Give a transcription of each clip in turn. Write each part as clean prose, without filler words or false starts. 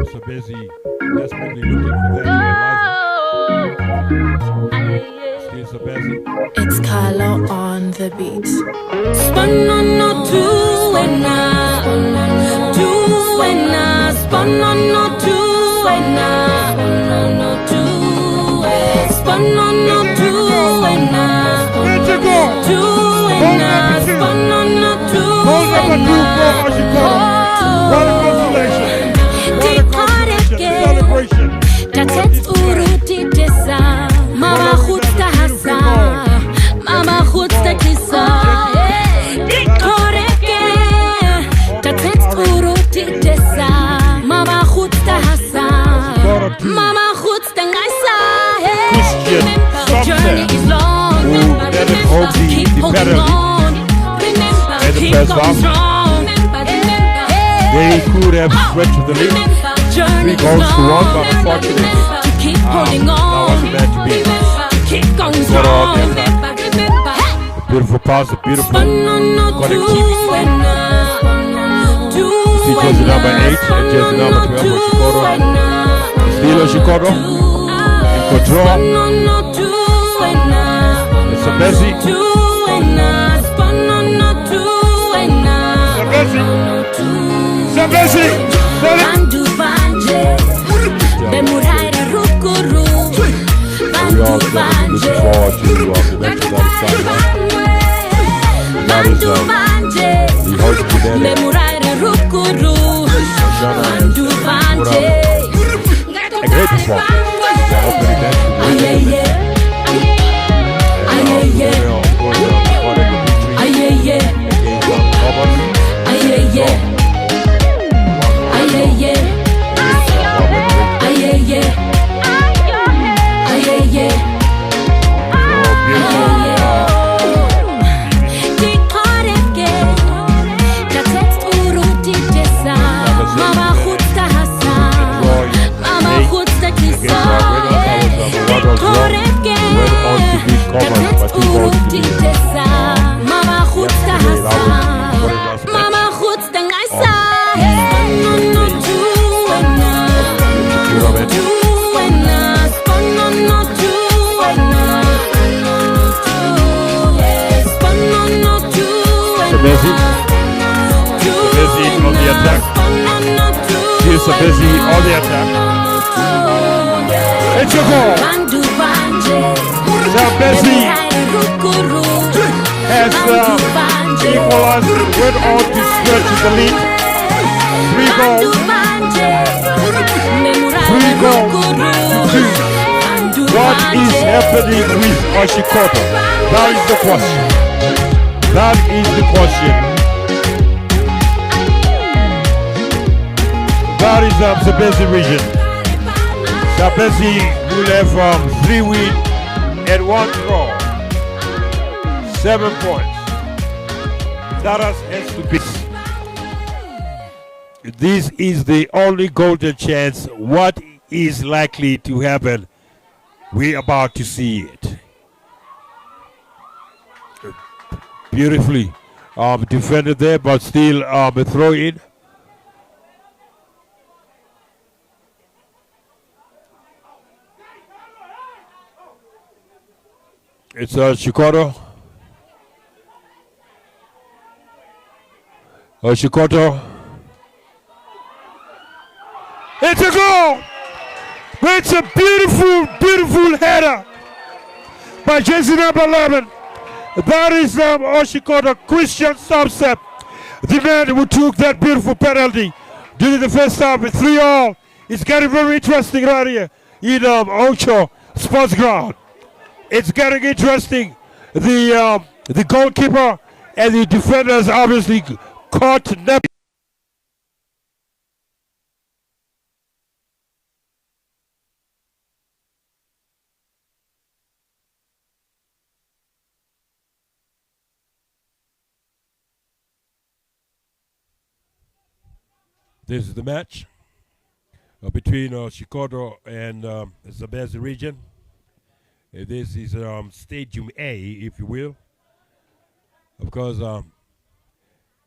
Zambezi desperately looking for that equalizer. Still Zambezi. It's Carlo on the beat. They could have stretched the lead 3 goals to 1, but unfortunately that wasn't meant to be. Got on the attack. A beautiful pass, a beautiful connectivity. See jersey number 8 and jersey number 12 Oshikoto. Still Oshikoto in control. It's Zambezi. Zambezi! Bandu banje, bemuraira rukuru. We all looking forward to the next Bandu banje, bemuraira rukuru. Bandu banje, a great performance. The opening match Zambezi on the attack. It's a goal. Zambezi has equalized, went on to stretch the lead. 3 goals. 3 goals to 2. What is happening with Oshikoto? That is the question. That is the question. That is Zambezi region. Zambezi will have 3 wins and 1 draw. 7 points. That has to be. This is the only golden chance. What is likely to happen? We're about to see it. Beautifully defended there, but still a throw in. It's Oshikoto. Oshikoto. It's a goal! It's a beautiful, beautiful header by jersey number 11. That is Oshikoto, Christian Subset, the man who took that beautiful penalty during the first half with 3-all. It's getting very interesting right here in Ocho Sports Ground. It's getting interesting. The goalkeeper and the defenders obviously caught Nedbank. This is the match between Oshikoto and Zambezi region. This is Stadium A, if you will. Of course,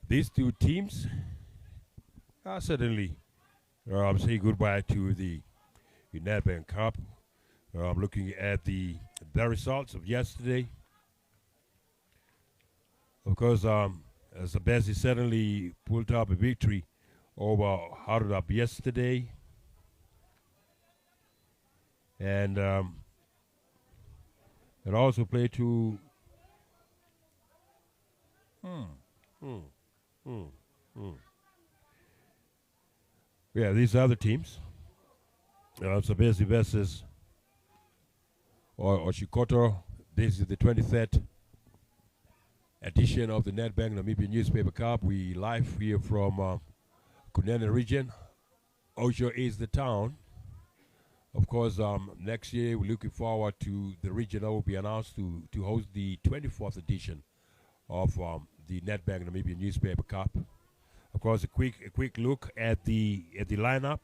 these two teams are certainly say goodbye to the Nedbank Cup. Looking at the results of yesterday. Of course, Zambezi certainly pulled up a victory over Hardap yesterday. And it also played to these other teams. Zambezi versus Oshikoto. This is the 23rd edition of the Nedbank Namibian Newspaper Cup. We live here from Kunene region. Osho is the town. Of course, next year we're looking forward to the region that will be announced to host the 24th edition of the Nedbank Namibian Newspaper Cup. Of course, a quick look at the lineup.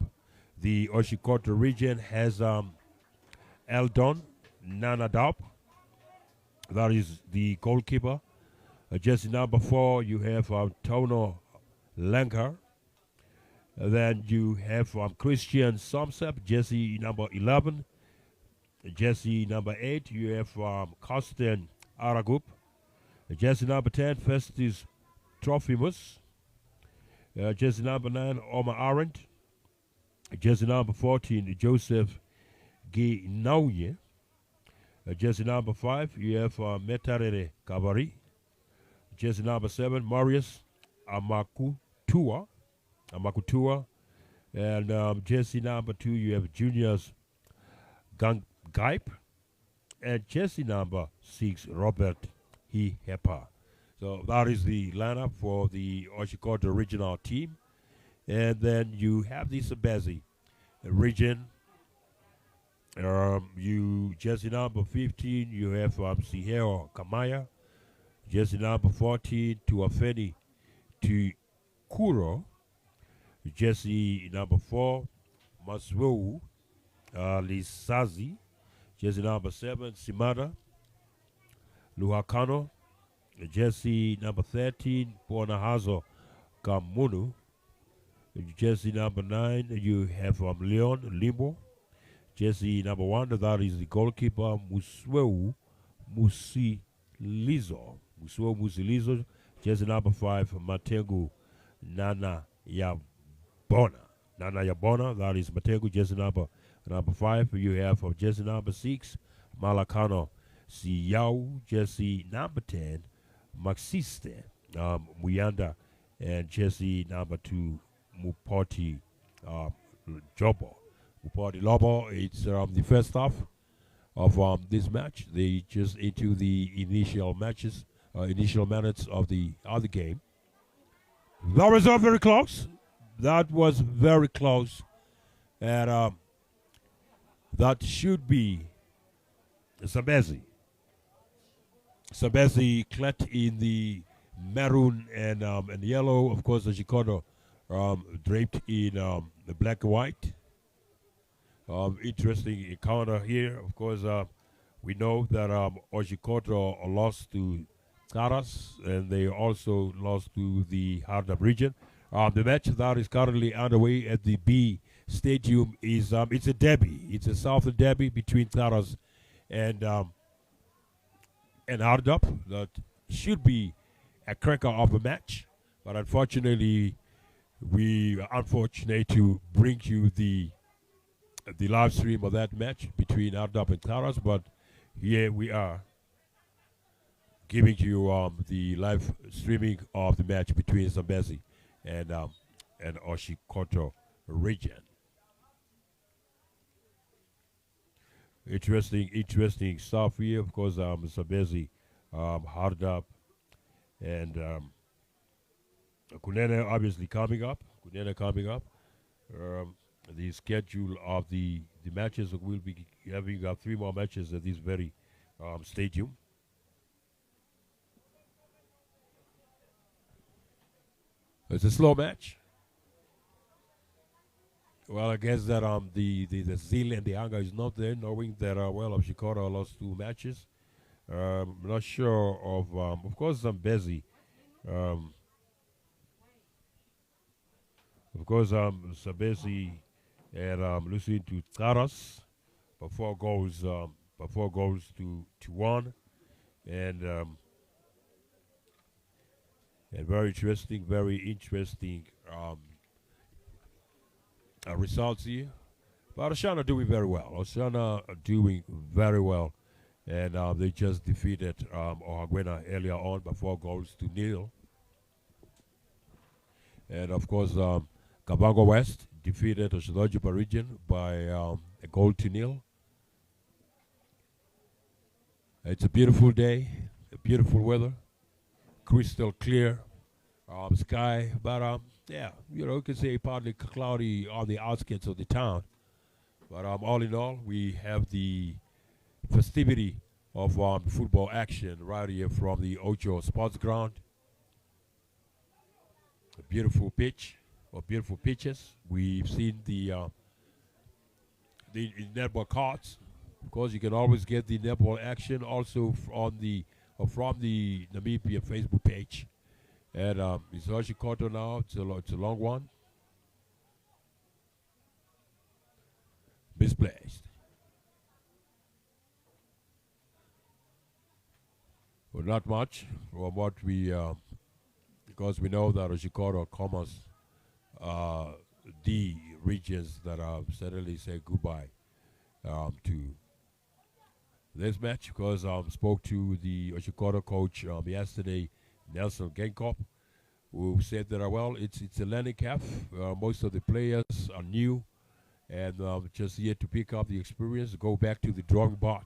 The Oshikoto region has Eldon Nanadop. That is the goalkeeper. Jersey number 4, you have Tono Langer. Then you have Christian Somsep, jersey number 11. Jersey number 8, you have Karsten Aragup. Jersey number 10, Festus Trophimus. Jersey number 9, Omar Arendt. Jersey number 14, Joseph Ginauye. Jersey number 5, you have Metarere Kabari. Jersey number 7, Marius Amakutua. And jersey number 2, you have Juniors Gaip. And jersey number 6, Robert Hepa. So that is the lineup for the Oshikoto original team. And then you have the Zambezi region. Jersey number 15, you have Siheo Kamaya. Jersey number 14, Tuafeni Kuro. Jersey number 4, Maswou Lisazi. Jersey number 7, Simada Luhakano. Jersey number 13, Bonahazo Kamunu. Jersey number 9, you have Leon Limbo. Jersey number 1, that is the goalkeeper, Musweu Musilizo. Jersey number 5, Matengu Nana Yabona. That is Matengu. Jersey number 5, you have jersey number 6, Malakano Siyau. Jersey number 10, Maxiste Muyanda. And jersey number 2, Mupoti Jobo. Mupoti Lobo. It's the first half of this match. They just into the initial minutes of the other game. That was all very close. And that should be Zambezi. Zambezi clad in the maroon and yellow. Of course, Oshikoto draped in the black and white. Interesting encounter here. Of course, we know that Oshikoto lost to Karas, and they also lost to the Hardap region. The match that is currently underway at the B Stadium is it's a derby. It's a southern derby between Karas and Hardap. That should be a cracker of a match, but unfortunately, we are unfortunate to bring you the live stream of that match between Hardap and Karas. But here we are, giving you the live streaming of the match between Zambezi and Oshikoto region. Interesting stuff here. Of course, Zambezi, Hardap, and Kunene obviously coming up. The schedule of the matches, will be having 3 more matches at this very stadium. It's a slow match. Well, I guess that the zeal and the anger is not there, knowing that Oshikoto lost 2 matches. I'm not sure of course, Zambezi Of course, Zambezi and losing to Taras before goals to one, and and very interesting results here. But Oshana doing very well. Oshana are doing very well, and they just defeated Ohagwena earlier on by 4-0. And of course, Kabango West defeated Oshikoto region by a 0-0. It's a beautiful day, beautiful weather, crystal clear sky, but yeah, you can say partly cloudy on the outskirts of the town. But all in all, we have the festivity of football action right here from the Ocho Sports Ground. A beautiful pitch, or beautiful pitches. We've seen the netball cards. Of course, you can always get the netball action also from the Namibian Facebook page. And it's Oshikoto now. It's a long one. Misplaced. Well, not much from what we, because we know that Oshikoto covers the regions that suddenly say goodbye to this match, because I spoke to the Oshikoto coach yesterday, Nelson Genkop, who said that, well, it's a learning curve. Most of the players are new and just here to pick up the experience, go back to the drawing board,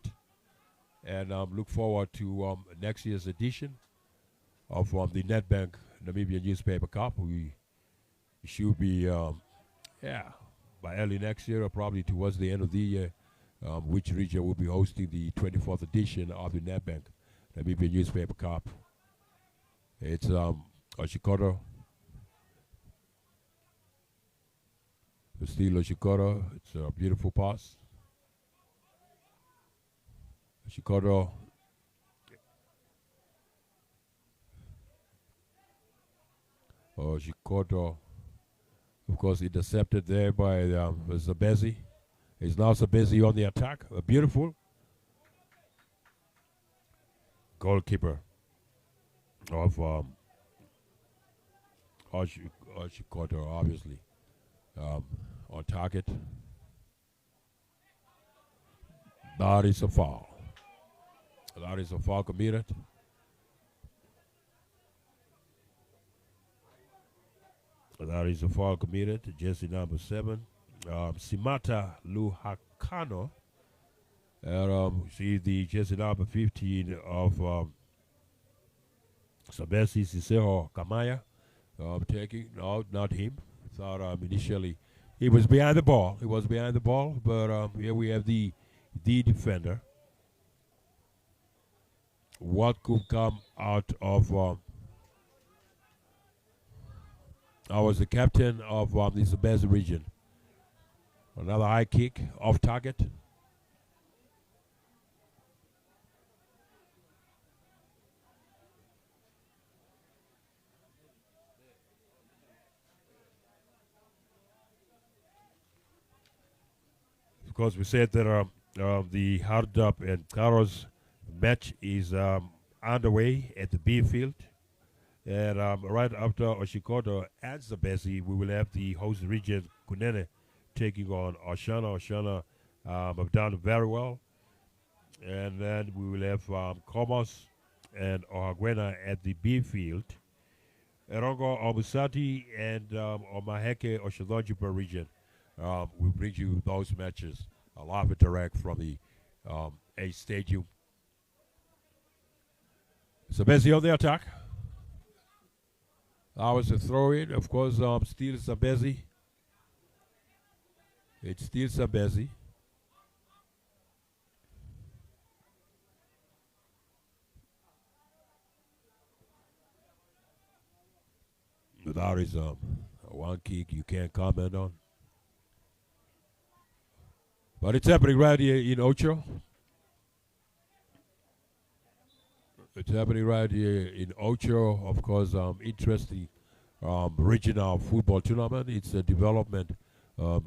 and look forward to next year's edition of the Nedbank Namibian Newspaper Cup. We should be, by early next year or probably towards the end of the year, which region will be hosting the 24th edition of the Nedbank Namibian Newspaper Cup. It's Oshikoto. Still Oshikoto. It's a beautiful pass. Oshikoto. Oshikoto, of course, intercepted there by Zambezi. It's now Zambezi on the attack. A beautiful goalkeeper of Oshikoto, obviously, on target. That is a foul. That is a foul committed. That is a foul committed. Jersey number 7. Simata Luhakano. See the jersey number 15 of Zambezi, Siseho Kamaya. Taking, no, not him. Thought initially he was behind the ball. He was behind the ball, but here we have the defender. What could come out of I was the captain of the Zambezi region. Another high kick off target. Of course, we said that the Hard Up and Karos match is underway at the B field. And right after Oshikoto and Zambezi, we will have the host region, Kunene, taking on Oshana. Oshana have done very well. And then we will have Komos and Ohagwena at the B field. Erongo Omusati and Omaheke Oshilonjipa region will bring you those matches live and direct from the A Stadium. Zambezi on the attack. That was a throw-in. Of course, still Zambezi. It's still Zambezi. That is one kick you can't comment on. But it's happening right here in Ocho. It's happening right here in Ocho. Of course, interesting regional football tournament. It's a development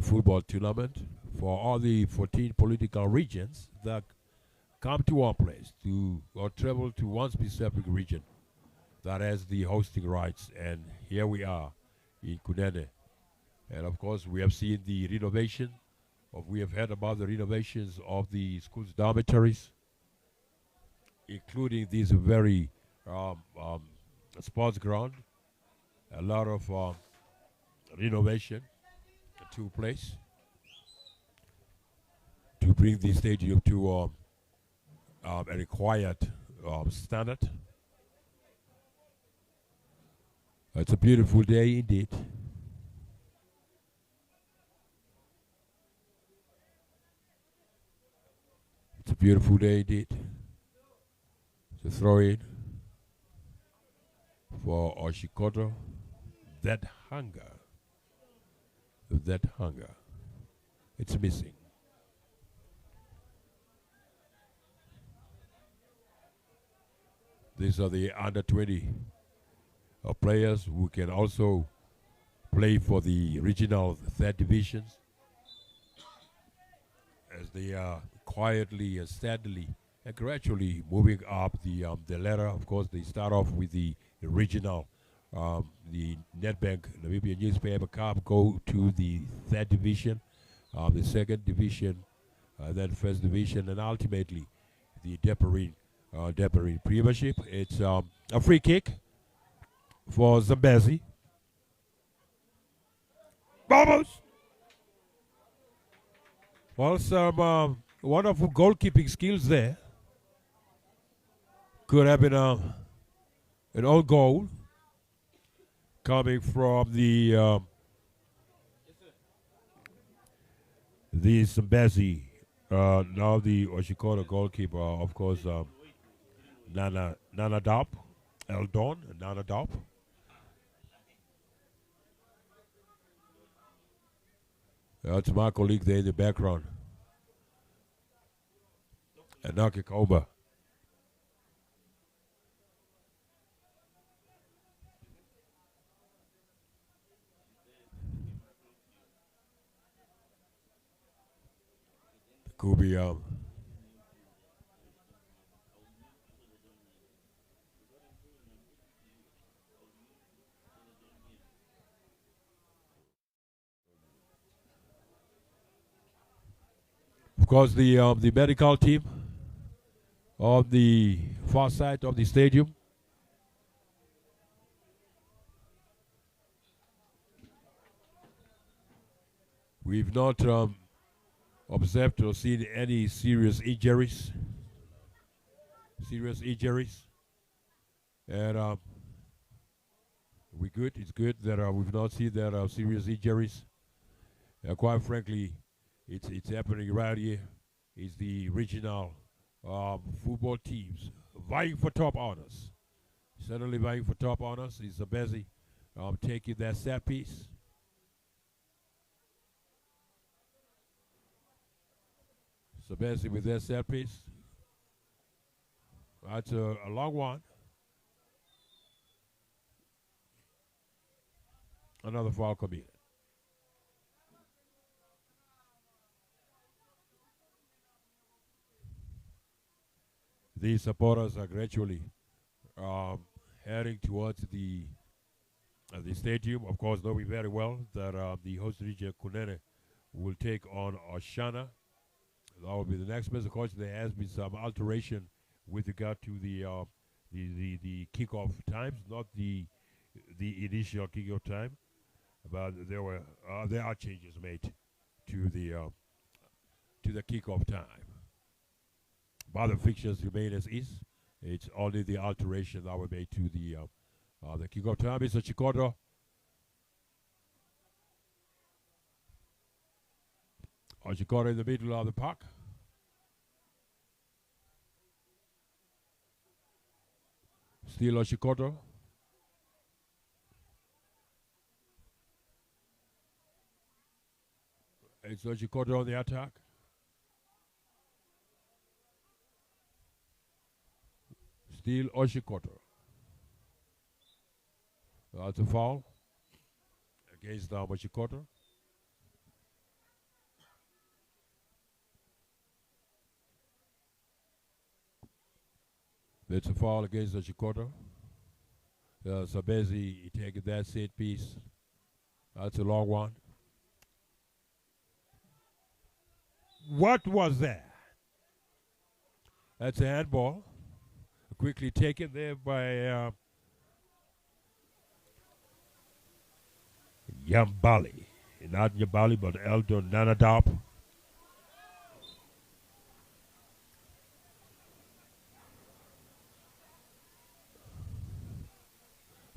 football tournament for all the 14 political regions that come to one place to or travel to one specific region that has the hosting rights. And here we are in Kunene. And of course, we have seen the renovation. We have heard about the renovations of the school's dormitories, including this very sports ground. A lot of renovation took place to bring the stadium to a required standard. It's a beautiful day indeed. It's a beautiful day indeed. To throw in for Oshikoto, that hunger, it's missing. These are the under 20 players who can also play for the regional third divisions as they are quietly and steadily and gradually moving up the ladder. Of course, they start off with the regional, the Nedbank Namibian Newspaper Cup, go to the third division, the second division, then first division, and ultimately the Deparine Premiership. It's a free kick for Zambezi. Vamos! Well, some wonderful goalkeeping skills there. Could have been an own goal coming from the Zambezi. Now the Oshikoto goalkeeper, of course, Nana Dop, Eldon, Nana Dop. That's my colleague there in the background. And knock it over. Could be of course the medical team on the far side of the stadium. We've not observed or seen any serious injuries. And we good. It's good that we've not seen that serious injuries. Quite frankly, it's happening right here. It's the regional football teams vying for top honors. Certainly vying for top honors. Is Zambezi taking that set piece. Zambezi with their set piece. That's a long one. Another foul committed. These supporters are gradually heading towards the stadium. Of course, knowing very well that the host region Kunene will take on Oshana. That will be the next best. Of course, there has been some alteration with regard to the kickoff times, not the initial kickoff time, but there are changes made to the kickoff time. But the fixtures remain as is. It's only the alteration that were made to the kickoff time. It's Oshikoto. Oshikoto in the middle of the park. Still Oshikoto. It's Oshikoto on the attack. Still Oshikoto. That's a foul. against Oshikoto. It's a foul against Oshikoto. Zambezi taking that set piece. That's a long one. What was that? That's a handball. Quickly taken there by Yambali. Not Yambali, but Eldon Nanadop.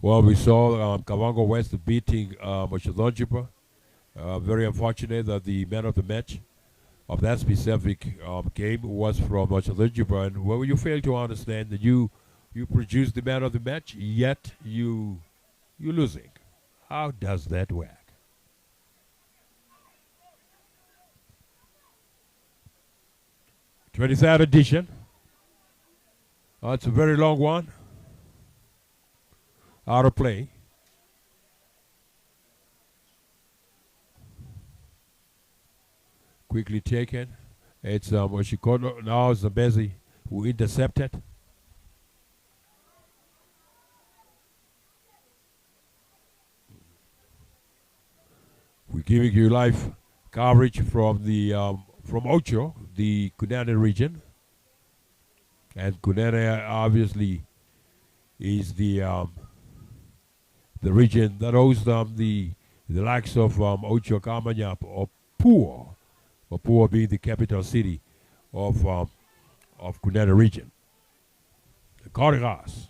Well, we saw Kavango West beating Moshadonjipa. Very unfortunate that the man of the match of that specific game was from Moshadonjipa. And well, you fail to understand that you produce the man of the match, yet you're losing. How does that work? '23rd edition. It's a very long one. Out of play. Quickly taken. It's Oshikoto. Now Zambezi who intercepted. We're giving you live coverage from the from Ocho, the Kunene region, and Kunene obviously is the region that hosts the likes of Ocho, Kamanyap, or Pua being the capital city of Kunene region. The Korigas.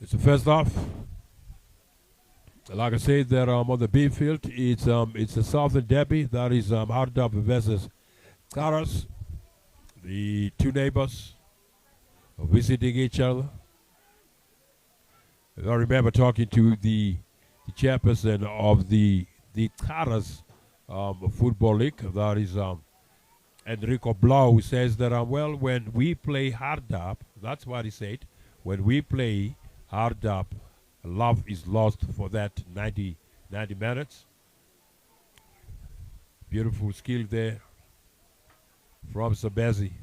It's the first half. Like I said, that on the B field, it's a Southern Derby. That is Hardap versus Karas. The two neighbors are visiting each other. I remember talking to the chairperson of the Karas Football League. That is Enrico Blau, who says that well, when we play Hardap, that's what he said. When we play Hardap, love is lost for that 90 minutes. Beautiful skill there from Zambezi.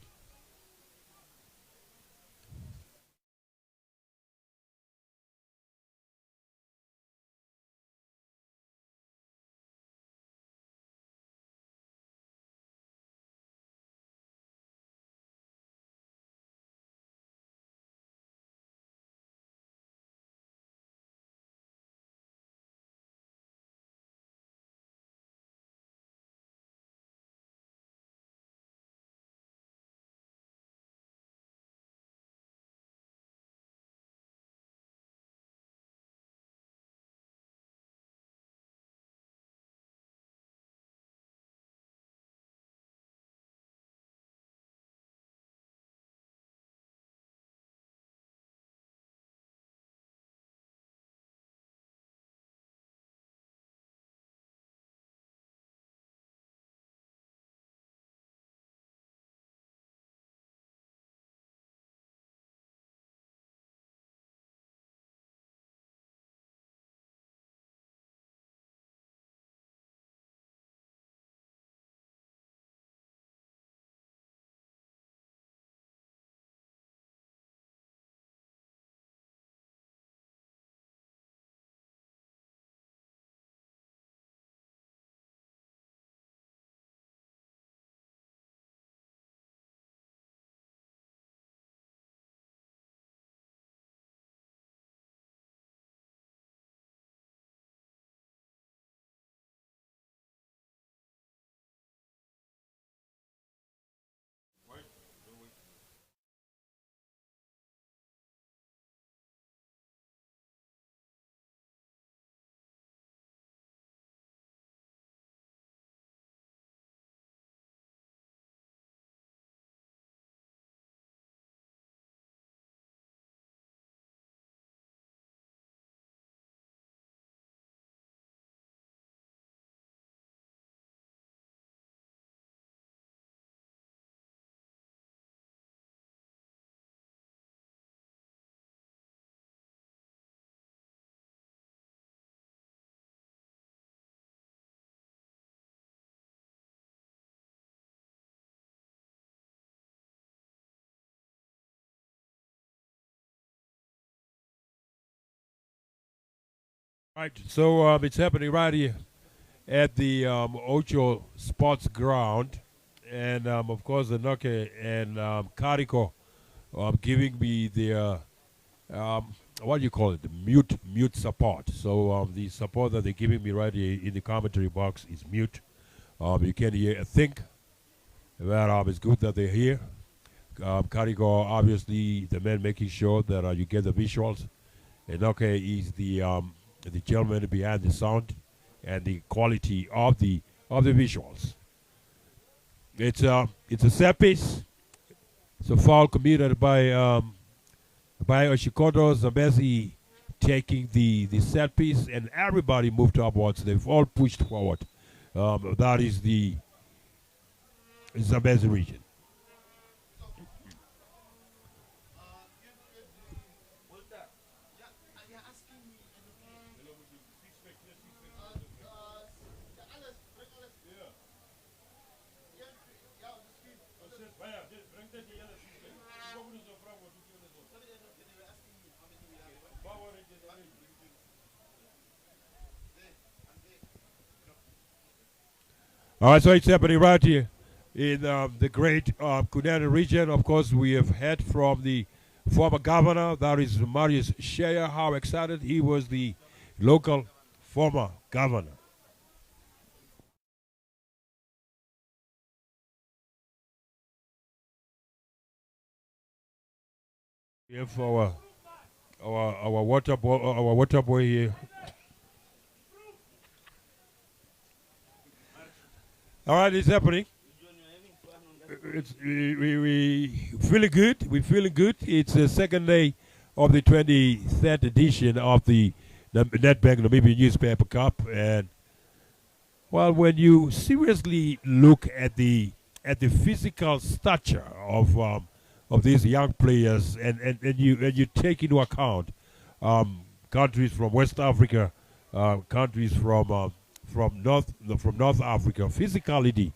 Right, so it's happening right here at the Ocho Sports Ground, and of course the Noke and Kariko giving me the what do you call it, the mute support. So the support that they're giving me right here in the commentary box is mute. You can hear a think. But it's good that they're here. Kariko, obviously, the man making sure that you get the visuals. And okay, is the gentleman behind the sound and the quality of the visuals. It's a set piece. It's a foul committed by Oshikoto. Zambezi taking the set piece, and everybody moved upwards. They've all pushed forward. That is the Zambezi region. All right, so it's happening right here in the great Kunene region. Of course, we have heard from the former governor, that is Marius Shea, how excited he was, the local former governor. We have our water boy here. All right, it's happening. We feeling good. We're feeling good. It's the second day of the 23rd edition of the Nedbank Namibian Newspaper Cup, and well, when you seriously look at the physical stature of these young players, and you take into account countries from West Africa, countries from North Africa, physicality.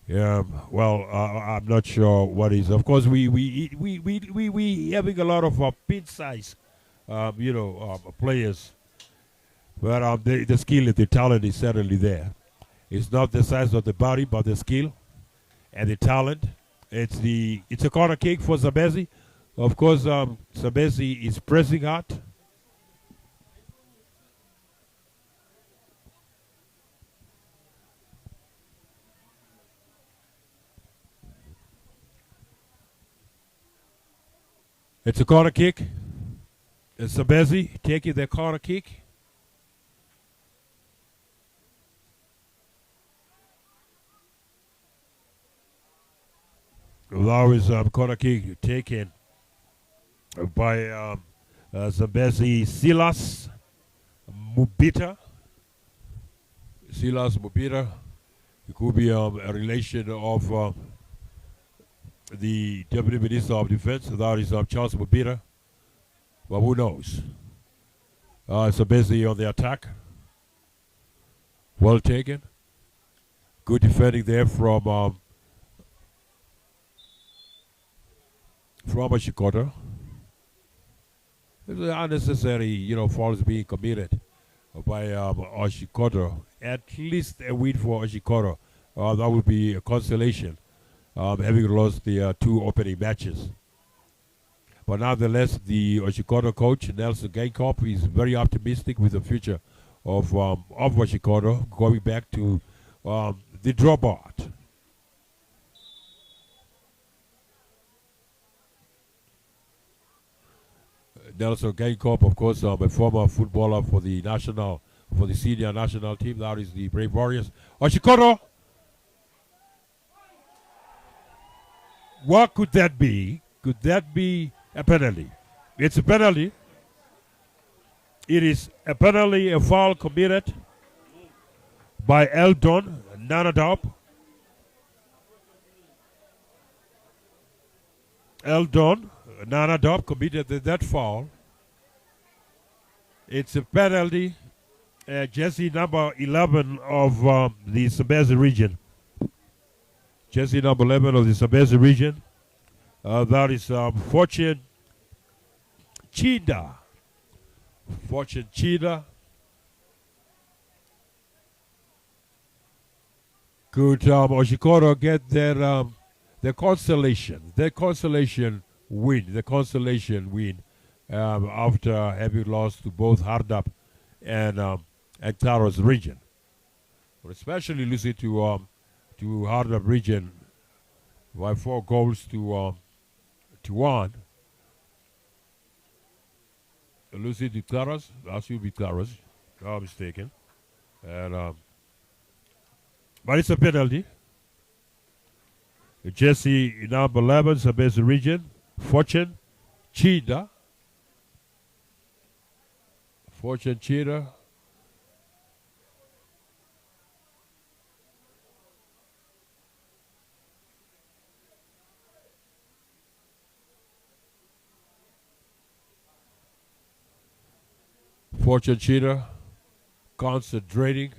Well, I'm not sure what is. Of course, we having a lot of pin size, players, but the skill, the talent is certainly there. It's not the size of the body, but the skill and the talent. It's a corner kick for Zambezi. Of course, Zambezi is pressing hard. It's a corner kick. It's Zambezi taking the corner kick. That was corner kick taken by Zambezi Silas Mubita. Silas Mubita. It could be a relation of the Deputy Minister of Defense, that is Charles Mubita. But who knows? Zambezi on the attack. Well taken. Good defending there from Oshikoto. There's unnecessary, fouls being committed by Oshikoto. At least a win for Oshikoto. That would be a consolation, having lost the two opening matches. But nonetheless, the Oshikoto coach, Nelson Gainkop, is very optimistic with the future of Oshikoto, going back to the dropout. Nelson Gainkop, of course, a former footballer for the senior national team. That is the Brave Warriors. Oshikoto. What could that be? Could that be a penalty? It's a penalty. It is a penalty, a foul committed by Eldon Nanadop. Eldon Nanadop committed that foul. It's a penalty. Jersey number 11 of the Zambezi region. Jersey number 11 of the Zambezi region. That is Fortune Chida. Fortune Chida could Oshikoto get their consolation win after having lost to both Hardap and Taros region, but especially losing to Hardap region by 4 goals to one. Losing to Taros, that should be Taros, if I'm not mistaken, and but it's a penalty. Jesse number 11, Zambezi region, Fortune Chida. Fortune Chida. Fortune Chida concentrating.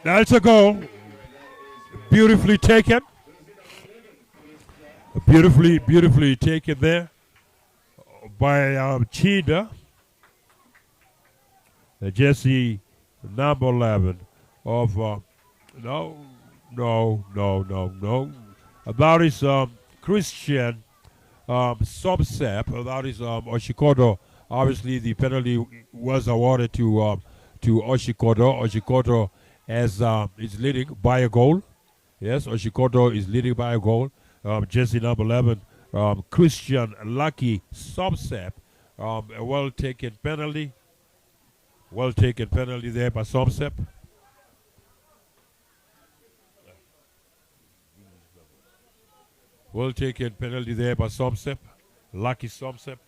That's a goal. Beautifully taken. Beautifully taken there by Chida. Jesse number 11 of no, no. About his Christian subsep, that is Oshikoto. Obviously, the penalty was awarded to Oshikoto. Oshikoto is leading by a goal. Yes, Oshikoto is leading by a goal. Jesse number 11, Christian Lucky subsep. A well taken penalty. Well taken penalty there by subsep. Well taken penalty there by subsep. Lucky subsep.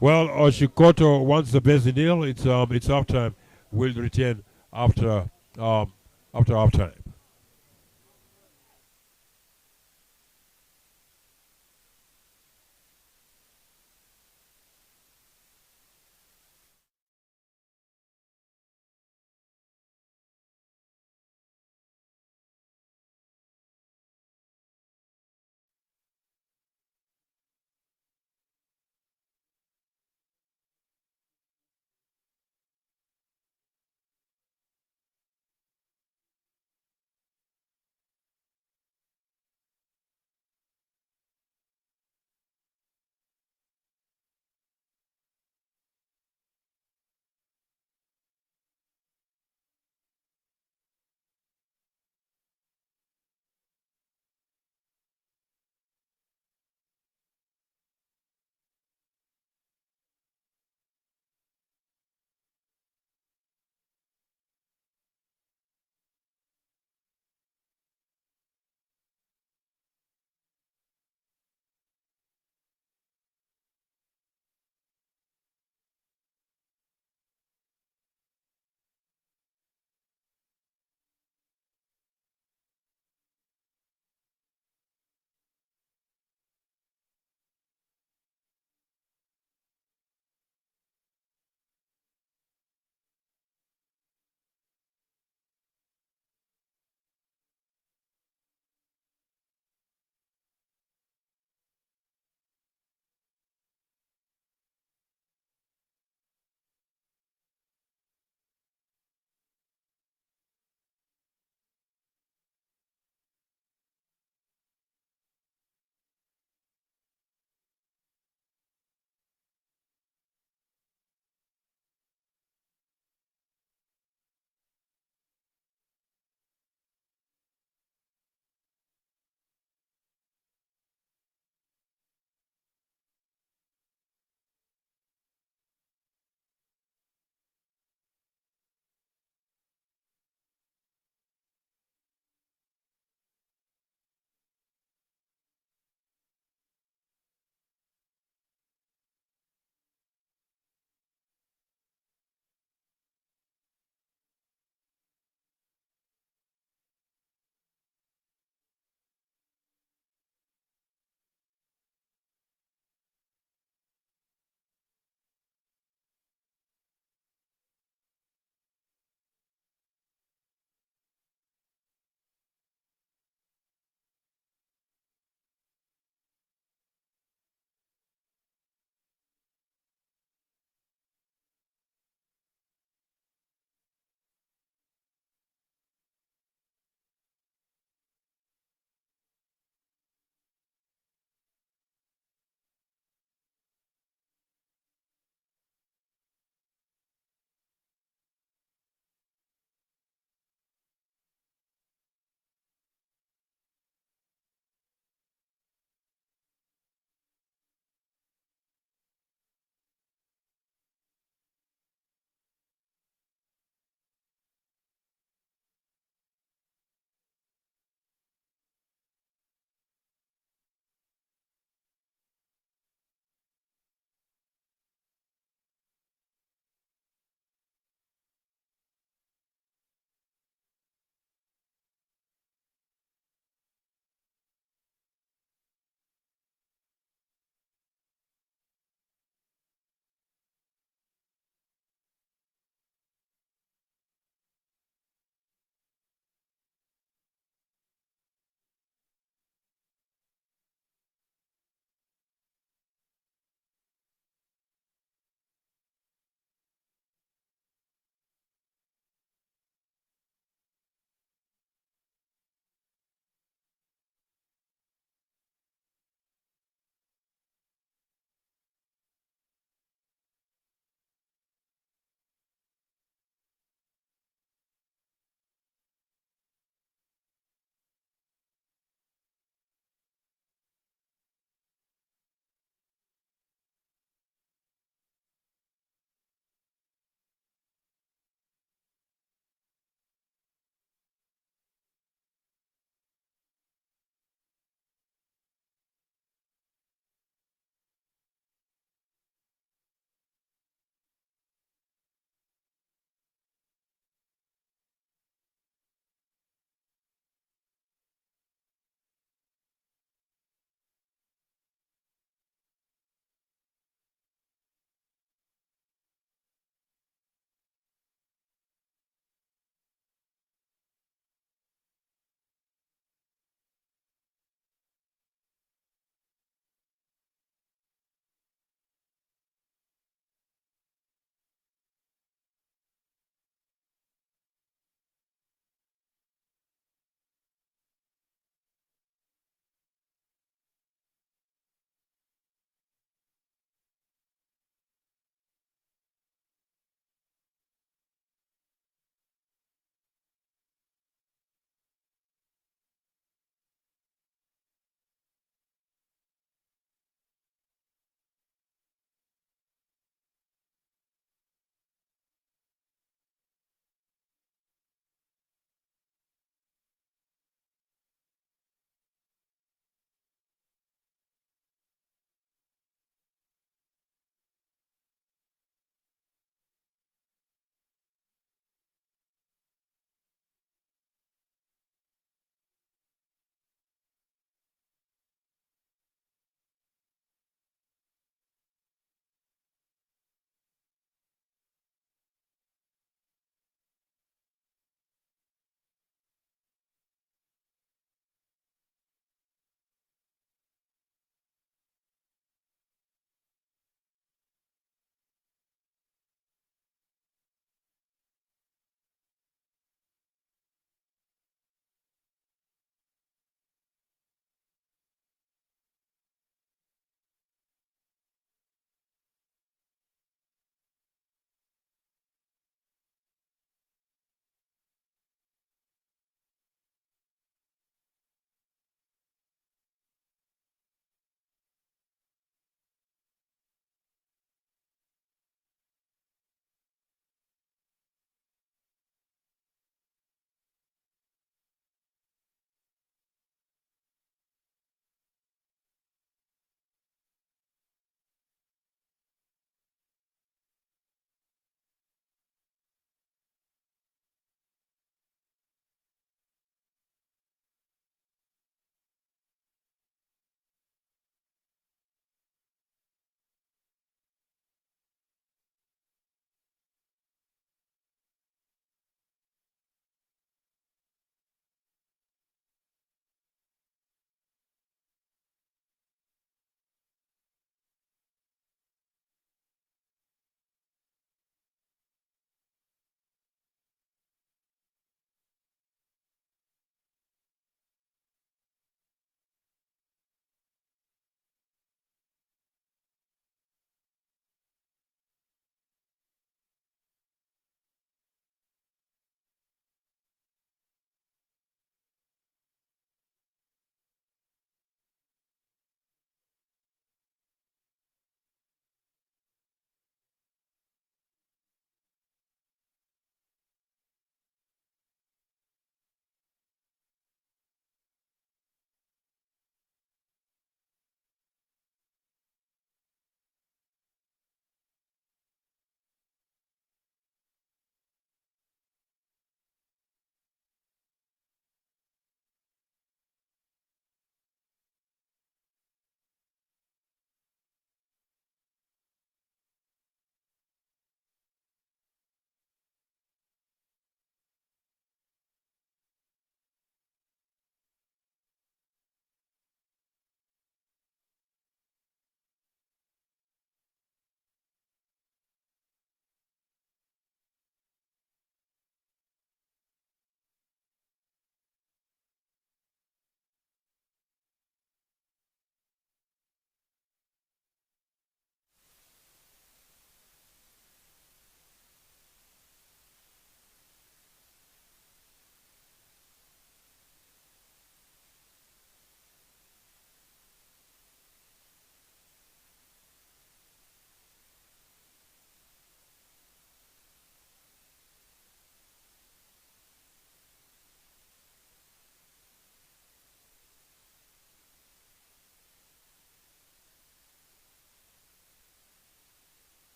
Well, Oshikoto wants the best nil. It's half time. Will return after half time.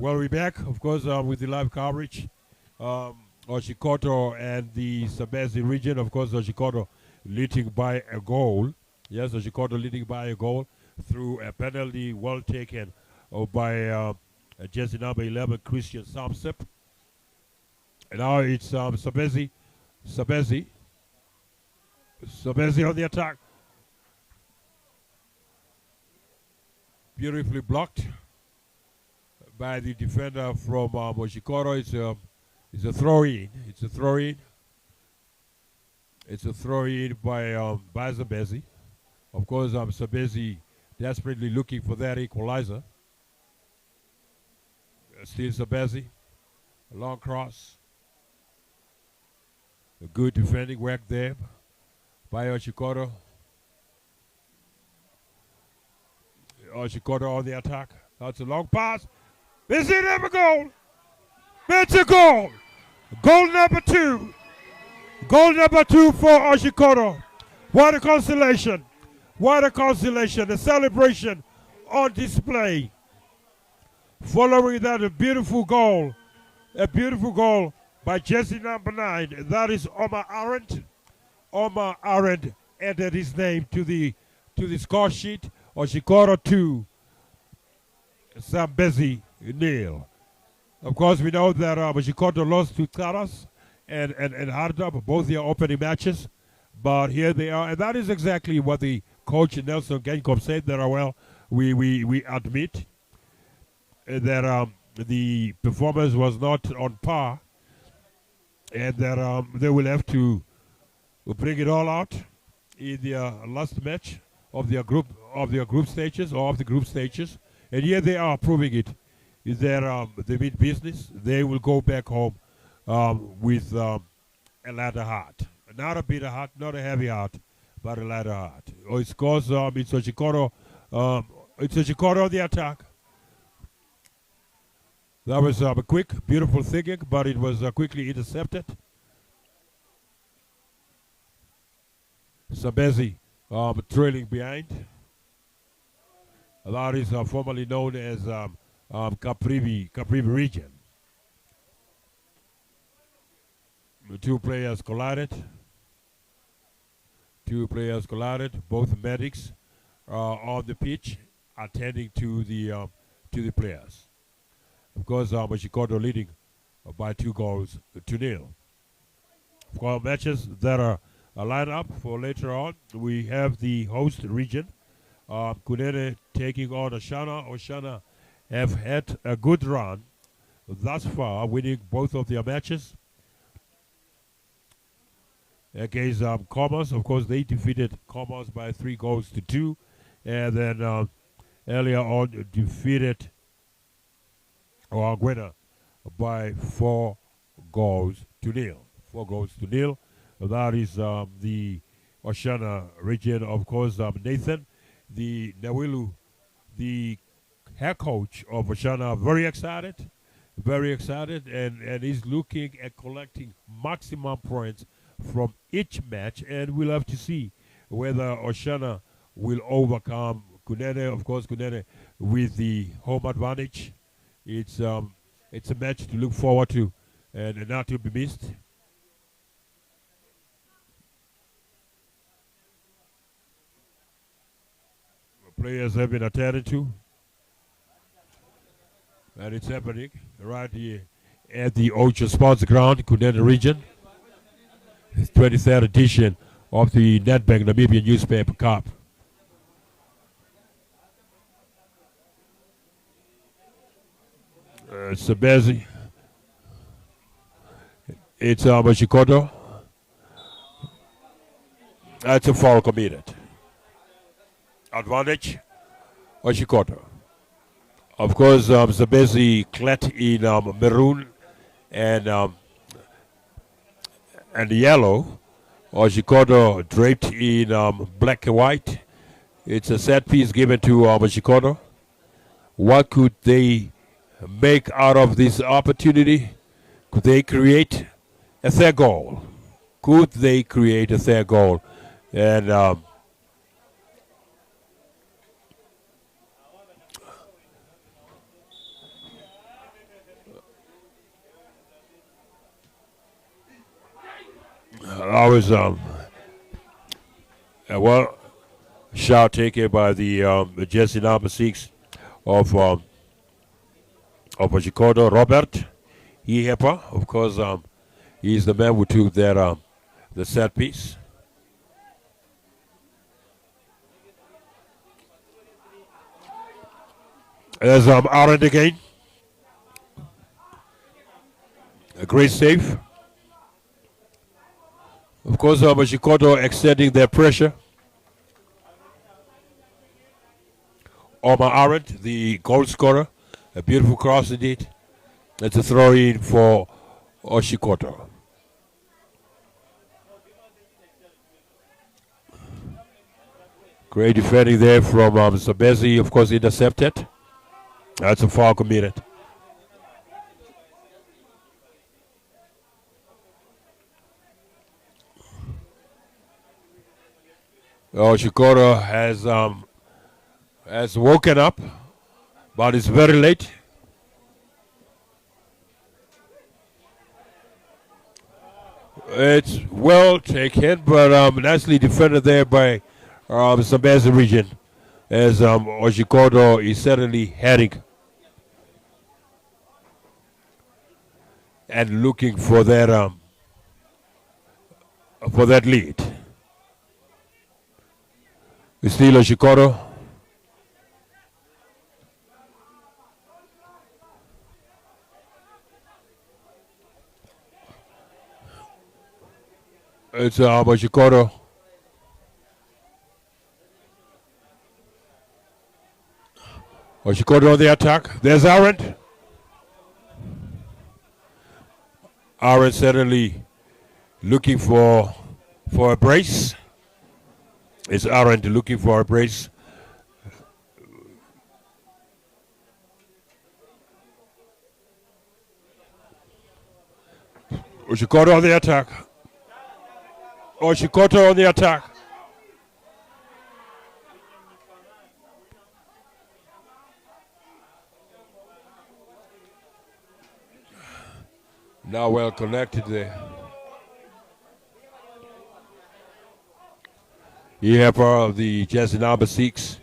Well, we're back, of course, with the live coverage. Oshikoto and the Zambezi region, of course, Oshikoto leading by a goal. Yes, Oshikoto leading by a goal through a penalty well taken by jersey number 11, Christian Samsep. And now it's Zambezi on the attack. Beautifully blocked by the defender from Oshikoto. It's a throw-in. It's a throw-in. It's a throw-in by Zambezi. Of course, Zambezi desperately looking for that equalizer. Still Zambezi. A long cross. A good defending work there by Oshikoto. Oshikoto on the attack. That's a long pass. Is it ever goal? It's a goal. Goal number 2. Goal number 2 for Oshikoto. What a consolation. What a consolation. A celebration on display. Following that, a beautiful goal. A beautiful goal by jersey number 9. That is Omar Arendt. Omar Arendt added his name to the score sheet. Oshikoto 2. Zambezi 0. Of course, we know that Oshikoto lost to Taras and Hardap, both their opening matches. But here they are, and that is exactly what the coach Nelson Genkop said. That well, we admit that the performance was not on par, and that they will have to bring it all out in their last match of their group stages or of the group stages. And here they are proving it. Is that they mean business? They will go back home with a lighter heart. Not a bitter heart, not a heavy heart, but a lighter heart. It's because it's Oshikoto. It's Oshikoto on the attack. That was a quick, beautiful thinking, but it was quickly intercepted. Zambezi trailing behind. That is formerly known as Caprivi region. The two players collided. Both medics on the pitch attending to the players. Of course, Oshikoto leading by 2 goals to 0. For matches that are lined up for later on, we have the host region. Kunene taking on Oshana. Oshana have had a good run thus far, winning both of their matches. Against Commerce, of course, they defeated Commerce by 3 goals to 2. And then earlier on defeated Arguena by 4 goals to 0. 4 goals to 0. That is the Oshana region, of course. Nathan, the Nawilu, the head coach of Oshana, very excited, and he's looking at collecting maximum points from each match, and we'll have to see whether Oshana will overcome Kunene. Of course, Kunene with the home advantage. It's a match to look forward to and not to be missed. Players have been attended to, and it's happening right here at the Ocho Sports Ground, Kunene region. It's 23rd edition of the Nedbank Namibian Newspaper Cup. Zambezi. It's Oshikoto. That's a foul committed. Advantage, Oshikoto. Of course, Zambezi clad in maroon and yellow. Oshikoto draped in black and white. It's a set piece given to Oshikoto. What could they make out of this opportunity? Could they create a third goal? Could they create a third goal? And I was well shot taken by the jersey number 6 of Oshikoto, Robert Ihepa. Of course, he's the man who took that the set piece. There's Arendt again. A great save. Of course, Oshikoto extending their pressure. Omar Arendt, the goal scorer. A beautiful cross indeed. It's a throw in for Oshikoto. Great defending there from Zambezi, of course, intercepted. That's a foul committed. Oshikoto has woken up, but it's very late. It's well taken, but nicely defended there by Zambezi region, as Oshikoto is certainly heading and looking for that lead. It's still Oshikoto. It's Oshikoto. Oshikoto on the attack. There's Arendt. Arendt certainly looking for a brace. It's Arendt looking for a brace. Oshikoto on the attack. Oshikoto on the attack. Now well connected there. You have the jersey number 6.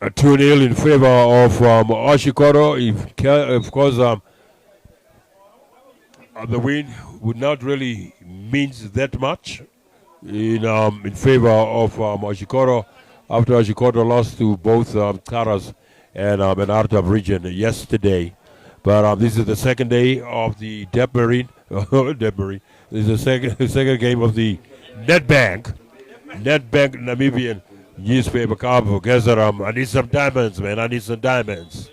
A 2-0 in favor of Oshikoto. Of course, the win would not really mean that much in favor of Oshikoto after Oshikoto lost to both Karas and Artab region yesterday. But this is the second day of the Nedbank. This is the second game of the Nedbank Namibian newspaper cover. Guess that I need some diamonds, man. I need some diamonds.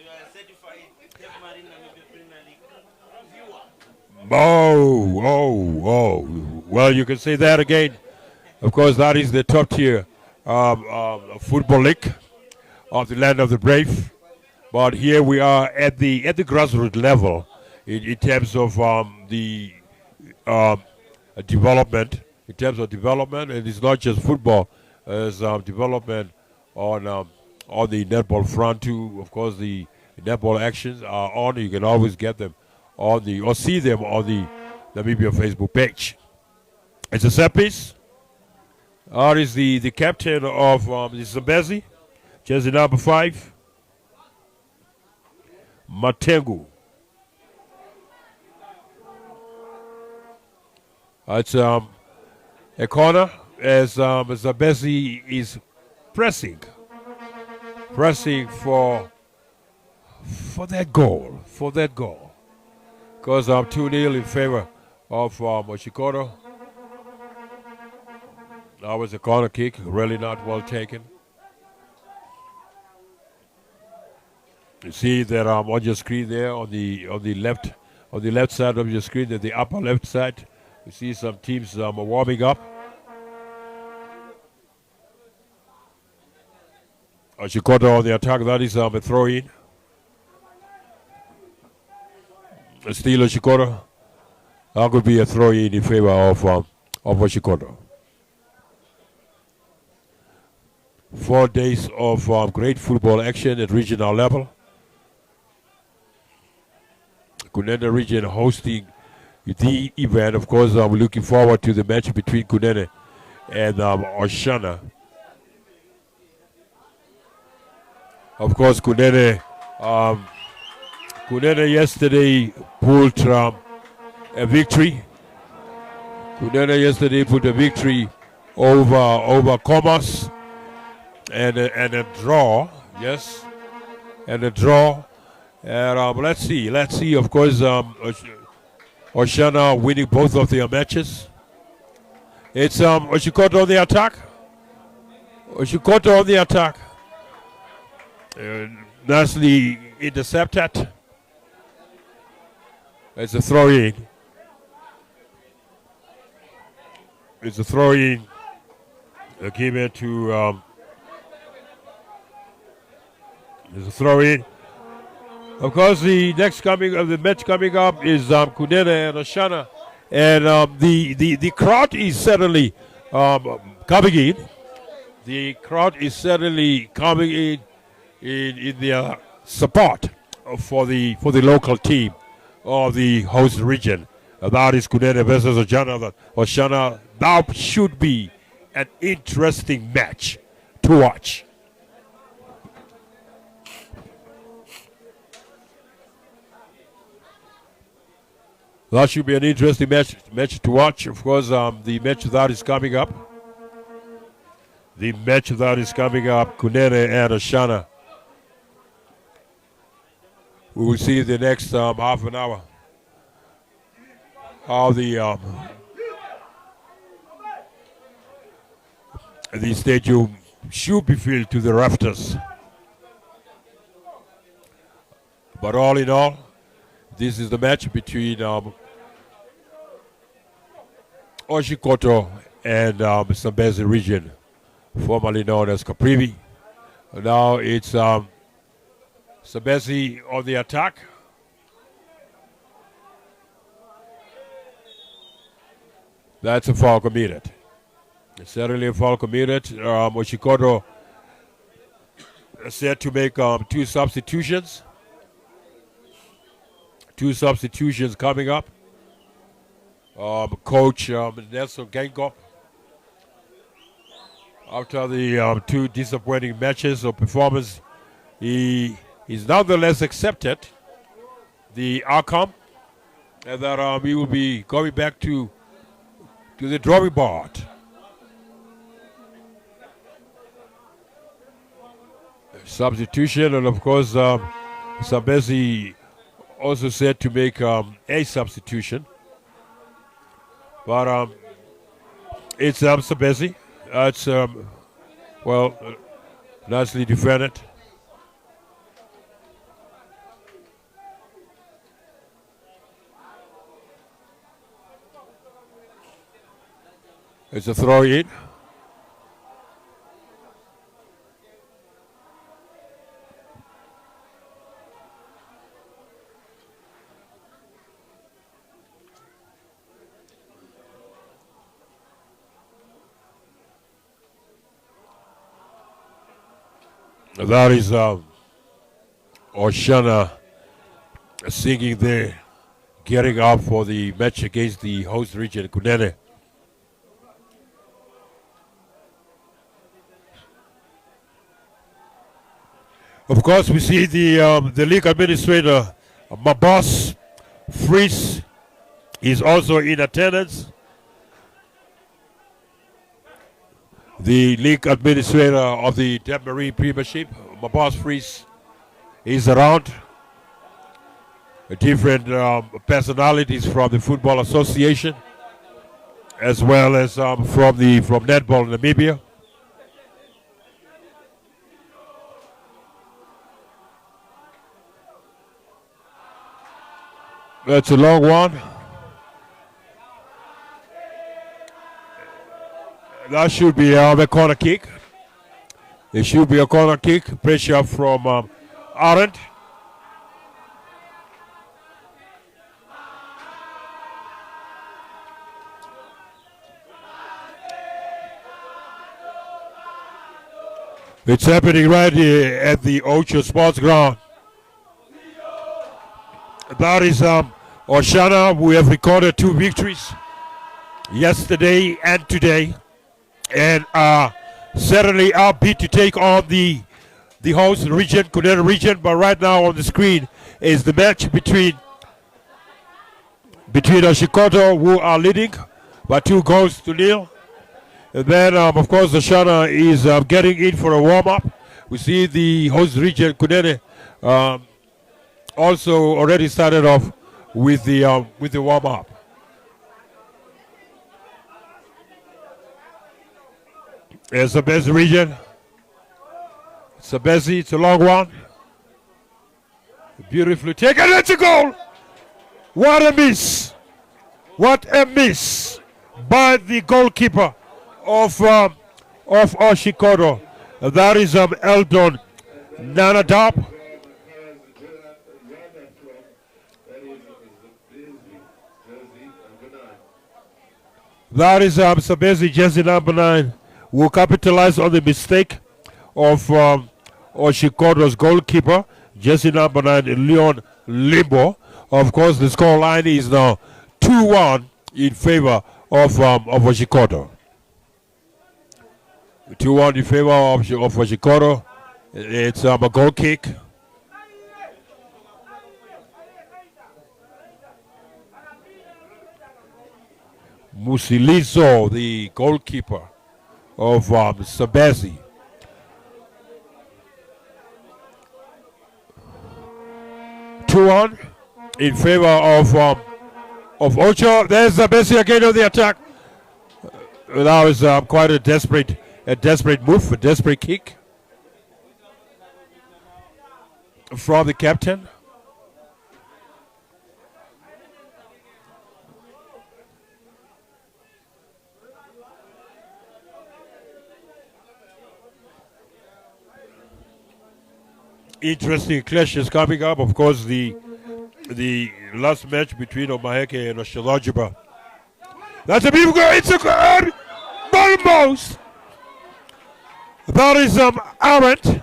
Oh. Well, you can say that again. Of course, that is the top tier football league of the land of the brave. But here we are at the grassroots level in terms of the development. In terms of development, and it's not just football. There's development on the netball front too. Of course, the netball actions are on. You can always get them or see them on the Namibian Facebook page. It's a set piece. Is the captain of the Zambezi, jersey number 5, Matengu. It's a corner as Zambezi is pressing for that goal, because I'm 2-0 in favor of Oshikoto. That was a corner kick, really not well taken. You see that on your screen there, on the left side of your screen, at the upper left side, you see some teams warming up. Oshikoto on the attack. That is a throw-in. Still Oshikoto. That could be a throw-in in favor of Oshikoto. 4 days of great football action at regional level. Kunene region hosting the event. Of course, we're looking forward to the match between Kunene and Oshana. Of course, Kunene yesterday pulled a victory. Kunene yesterday put a victory over Commerce and a draw. Yes, and a draw. And let's see. Of course, Oshana winning both of their matches. It's Oshikoto on the attack. Oshikoto on the attack. Nicely intercepted. It's a throw in. It's a throw in. Given to. It's a throw in. Of course, the match coming up is Kunene and Oshana, and the crowd is certainly coming in. The crowd is certainly coming in their support for the local team of the host region. That is Kunene versus Oshana. That should be an interesting match to watch. That should be an interesting match to watch. Of course, the match that is coming up. The match that is coming up, Kunene and Oshana. We will see the next half an hour how the stadium should be filled to the rafters. But all in all, this is the match between Oshikoto and Zambezi region, formerly known as Caprivi. Now it's Zambezi on the attack. That's a foul committed. It's certainly a foul committed. Oshikoto said to make two substitutions. Two substitutions coming up. Coach Nelson Gangop, after the two disappointing matches of performance, he is nonetheless accepted the outcome, and that he will be going back to the drawing board. Substitution, and of course, Zambezi also said to make a substitution. But it's Zambezi. It's, nicely defended. It's a throw in. That is Oshana singing there, gearing up for the match against the host region, Kunene. Of course, we see the league administrator, my boss, Fries, is also in attendance. The league administrator of the Marine Premiership, my boss Fries, is around. Different personalities from the Football Association, as well as from Netball Namibia. That's a long one. That should be a corner kick. It should be a corner kick. Pressure from Arendt. It's happening right here at the Ocho Sports Ground. That is Oshana. We have recorded 2 victories yesterday and today, and certainly upbeat to take on the host region, Kunene region. But right now on the screen is the match between Oshikoto, who are leading by 2-0. And then, of course, Oshana is getting in for a warm-up. We see the host region, Kunene, also already started off with the warm-up. It's the best region. Zambezi, it's a long one. Beautifully taken. It's a goal. What a miss. What a miss by the goalkeeper of Oshikoto. That is Eldon Nanadab. That is Zambezi, jersey number 9, will capitalize on the mistake of Oshikoto's goalkeeper, jersey number 9, Leon Limbo. Of course, the score line is now 2-1 in favor of Oshikoto. 2-1 in favor of Oshikoto. It's a goal kick. Musilizo, the goalkeeper of Zambezi. Two-one in favor of Ocho. There's Zambezi again on the attack. That was quite a desperate move, a desperate kick from the captain. Interesting clashes coming up. Of course, the last match between Omaheke and Oshologiba. That's a beautiful goal. It's a good almost. That is Arendt.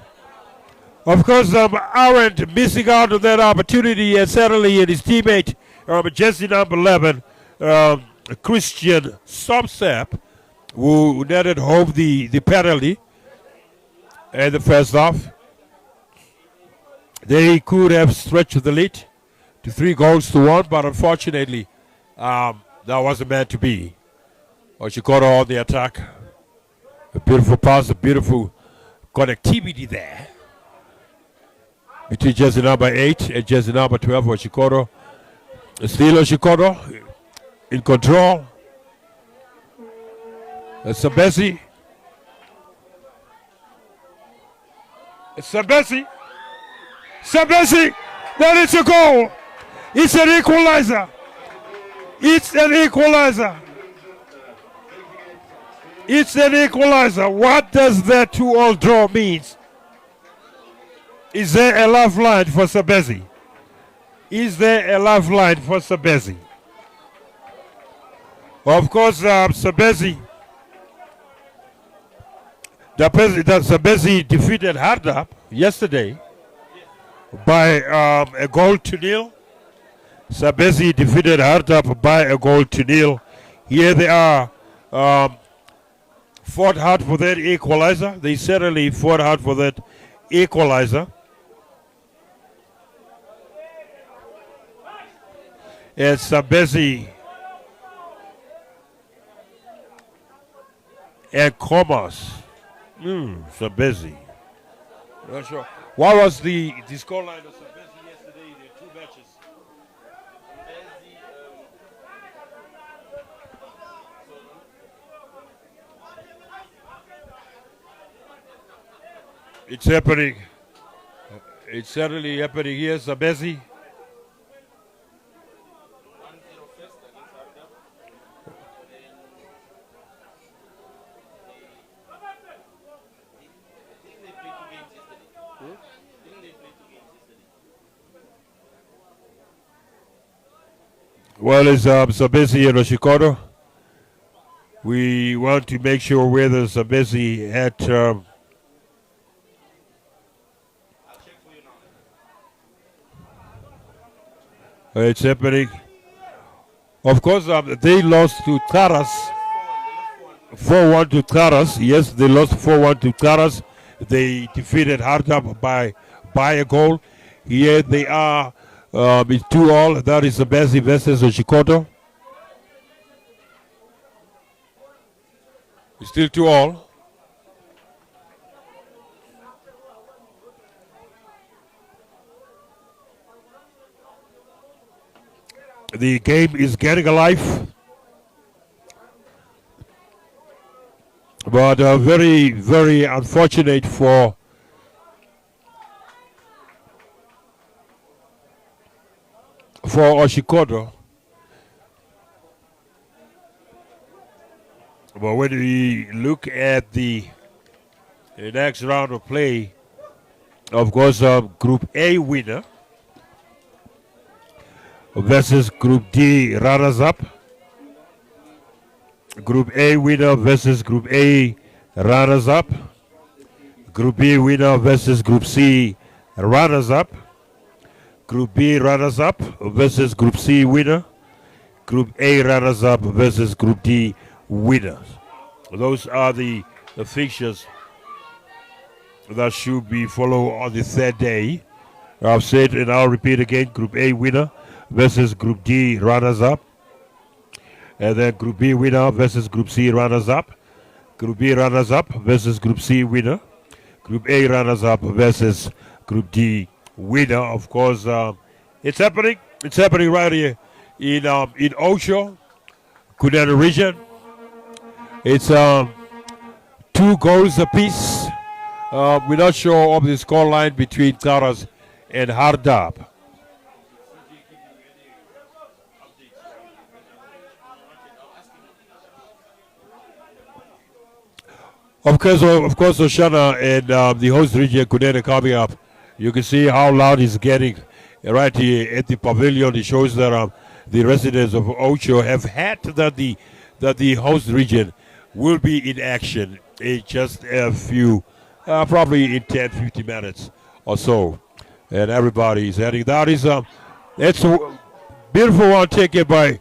Of course, Arendt missing out on that opportunity, and certainly in his teammate, jersey number 11, Christian Somsap, who netted home the penalty in the first half. They could have stretched the lead to 3-1, but unfortunately, that wasn't meant to be. Oshikoto on the attack. A beautiful pass, a beautiful connectivity there between jersey number 8 and jersey number 12, Oshikoto. Still Oshikoto in control. It's Zambezi. It's Zambezi. Zambezi, that is a goal. It's an equalizer. It's an equalizer. It's an equalizer. What does that 2-2 draw means? Is there a lifeline for Zambezi? Is there a lifeline for Zambezi? Of course, Zambezi. Zambezi defeated Hardap yesterday by a 1-0. Zambezi defeated Hardap by a 1-0. Here they are, fought hard for that equalizer. They certainly fought hard for that equalizer. And Zambezi and Commerce. Zambezi. Not sure. What was the scoreline of Zambezi yesterday in the 2 matches? It's happening. It's certainly happening here, Zambezi. Well, it's Zambezi and Oshikoto. We want to make sure whether Zambezi had It's happening. Of course, they lost to Taras. 4-1 to Taras. Yes, they lost 4-1 to Taras. They defeated Hardap by a goal. Here they are. It's 2-all. That is Zambezi versus Oshikoto. It's still 2-all. The game is getting alive. But very, very unfortunate for Oshikoto. But when we look at the next round of play, of course, Group A winner versus Group D runners-up. Group A winner versus Group A runners-up. Group B winner versus Group C runners-up. Group B runners-up versus Group C winner. Group A runners-up versus Group D winners. Those are the fixtures that should be followed on the third day. I've said and I'll repeat again, Group A winner versus Group D runners-up. And then Group B winner versus Group C runners-up. Group B runners-up versus Group C winner. Group A runners-up versus Group D winner. Of course, it's happening. It's happening right here in Osho, Kunene region. It's 2 goals apiece. We're not sure of the scoreline between Taras and Hardap. Of course, Oshana and the host region Kunene coming up. You can see how loud it's getting right here at the pavilion. It shows that the residents of Osho have had that the host region will be in action in just a few, probably in 10-15 minutes or so. And everybody is heading. It's a beautiful one taken by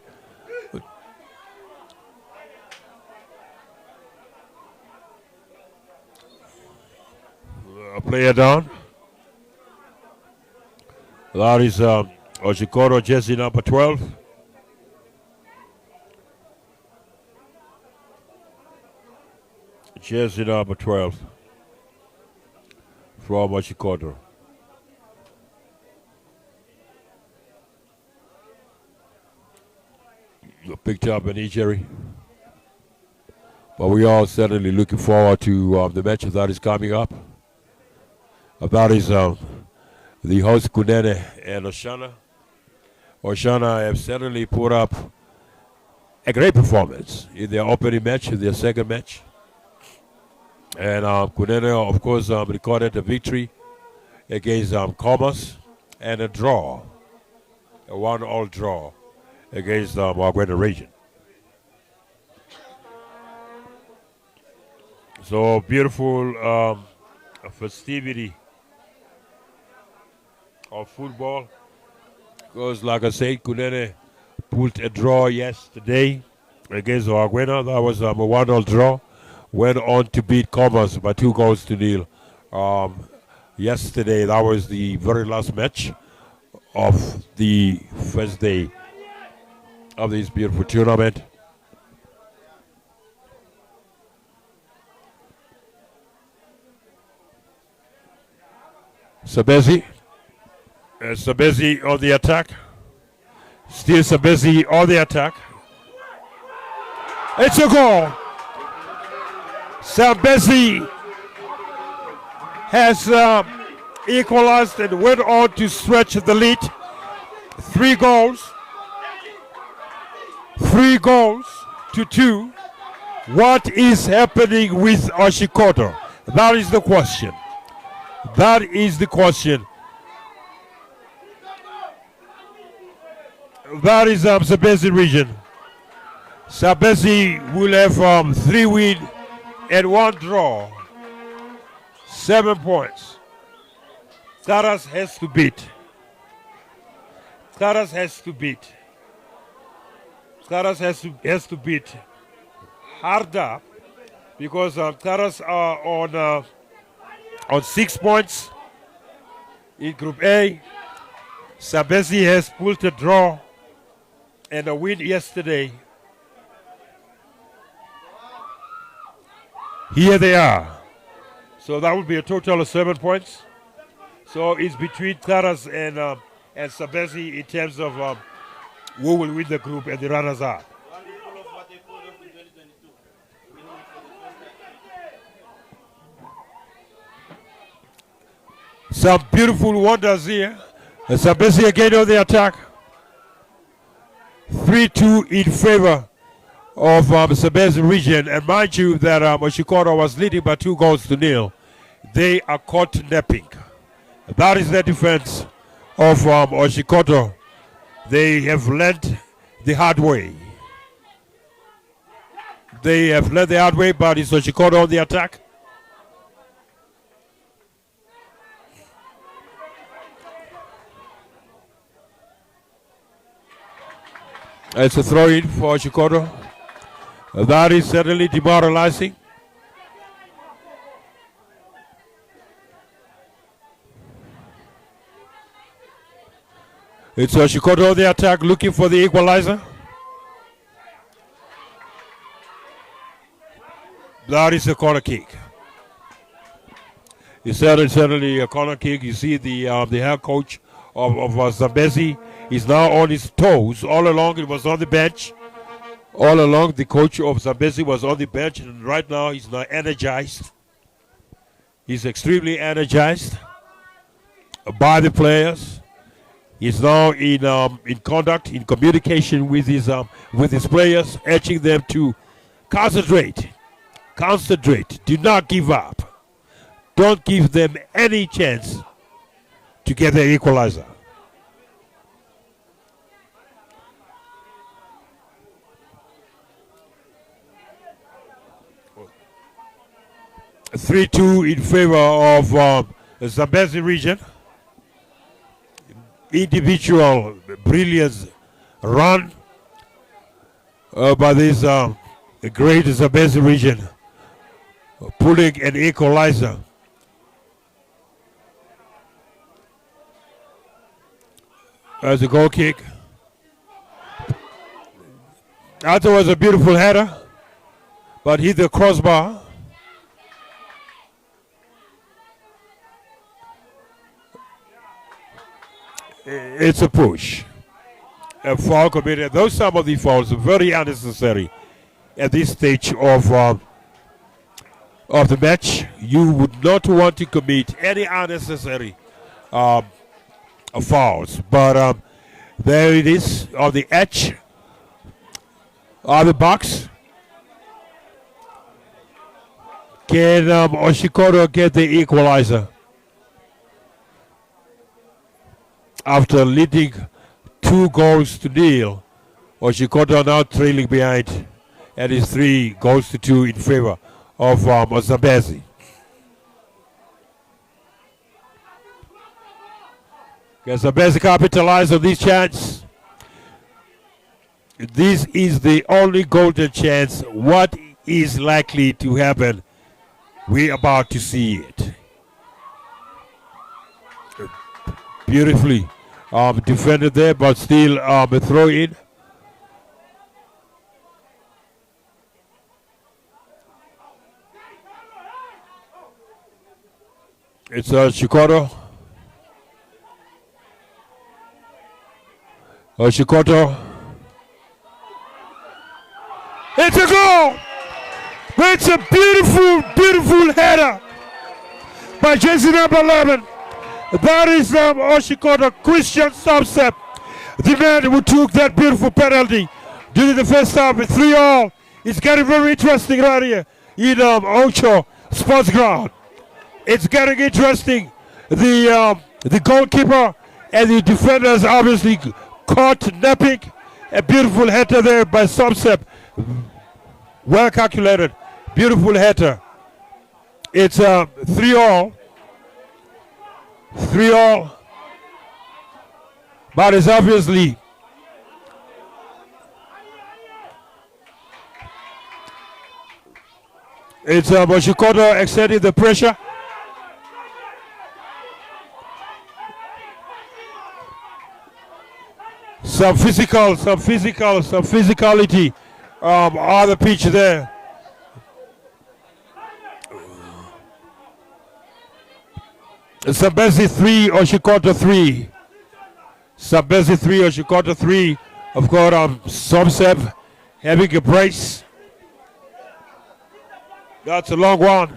a player down. That is Oshikoto, jersey number 12. Jersey number 12 from Oshikoto. Picked up an injury. But we are certainly looking forward to the match that is coming up. That is the host Kunene and Oshana. Oshana have certainly put up a great performance in their opening match, in their second match. And Kunene, of course, recorded a victory against Commerce and a draw, a 1-all draw against Wagwena region. So beautiful festivity of football. Because, like I said, Kunene pulled a draw yesterday against Wagwena. That was a 1-all draw. Went on to beat Commerce by 2-0. Yesterday, that was the very last match of the first day of this beautiful tournament. Zambezi. Zambezi on the attack. Still Zambezi on the attack. It's a goal. Zambezi has equalized and went on to stretch the lead. 3 goals. 3 goals to 2. What is happening with Oshikoto? That is the question. That is the question. That is Zambezi region. Zambezi will have 3 wins and 1 draw. 7 points. Taras has to beat. Karas has to beat. Karas has to beat harder because Karas are on 6 points in Group A. Zambezi has pulled a draw and a win yesterday. Here they are. So that would be a total of 7 points. So it's between Karas and Zambezi in terms of who will win the group and the runners-up. Some beautiful wonders here. Zambezi again on the attack. 3-2 in favor of Zambezi region. And mind you that Oshikoto was leading by 2-0. They are caught napping. That is the defense of Oshikoto. They have learned the hard way. They have learned the hard way, but it's Oshikoto on the attack. It's a throw-in for Oshikoto. That is certainly demoralizing. It's Oshikoto on the attack, looking for the equalizer. That is a corner kick. It's certainly a corner kick. You see the head coach of Zambezi is now on his toes. All along, it was on the bench. All along, the coach of Zambezi was on the bench, and right now he's now energized. He's extremely energized by the players. He's now in conduct, in communication with his players, urging them to concentrate. Concentrate. Do not give up. Don't give them any chance to get the equalizer. A 3-2 in favor of the Zambezi region. Individual brilliance run by this great Zambezi region, pulling an equalizer. As a goal kick. That was a beautiful header, but hit the crossbar. It's a push. A foul committed. Those some of the fouls are very unnecessary at this stage of the match. You would not want to commit any unnecessary fouls. But there it is on the edge of the box. Can Oshikoto get the equalizer? After leading 2-0, Oshikoto now trailing behind, and is 3-2 in favor of Zambezi. Can Zambezi capitalize on this chance? This is the only golden chance. What is likely to happen? We're about to see it. Beautifully defended there, but still a throw in. It's Oshikoto. Oshikoto. It's a goal! It's a beautiful, beautiful header by jersey number 11. That is Oshikoto Christian Subset, the man who took that beautiful penalty during the first half with 3-3. It's getting very interesting right here in Ocho Sports Ground. It's getting interesting. The goalkeeper and the defenders obviously caught napping. A beautiful header there by Subset. Well calculated. Beautiful header. It's 3-3. But it's obviously it's Oshikoto extending the pressure. Some physicality on the pitch there. Zambezi 3, Oshikoto 3. Zambezi 3, Oshikoto 3. Of course, Somsev having a brace. That's a long one.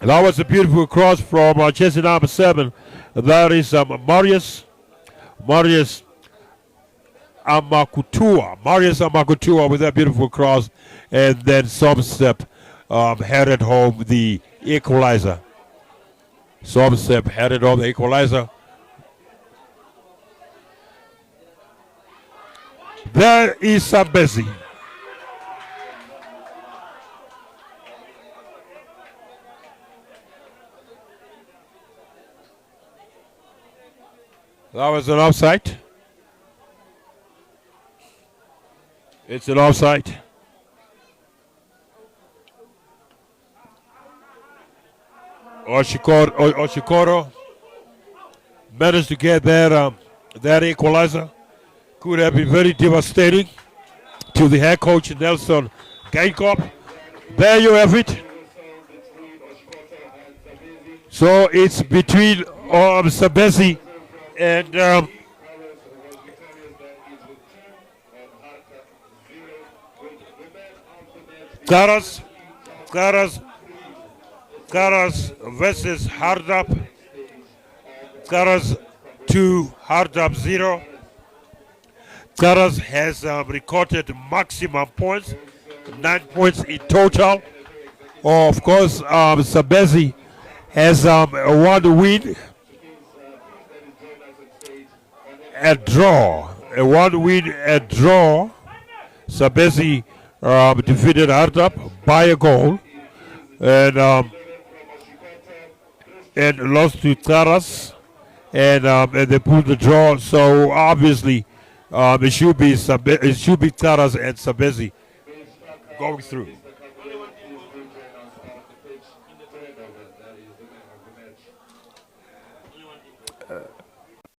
That was a beautiful cross from jersey number 7. That is Marius Amakutua with that beautiful cross, and then Somstep headed home the equalizer. Somstep headed home the equalizer. There is Zambezi. That was an offside. It's an offside. Oshikoto managed to get that equalizer. Could have been very devastating to the head coach Nelson Gainkop. There you have it. So it's between Zambezi and Karas versus Hardap. Karas 2, Hardap 0. Karas has recorded maximum points, 9 points in total. Of course, Zambezi has one win, a draw. A 1 win, a draw. Zambezi defeated Hardap by a goal, and lost to Karas, and they pulled the draw. So obviously, it should be Karas and Zambezi going through.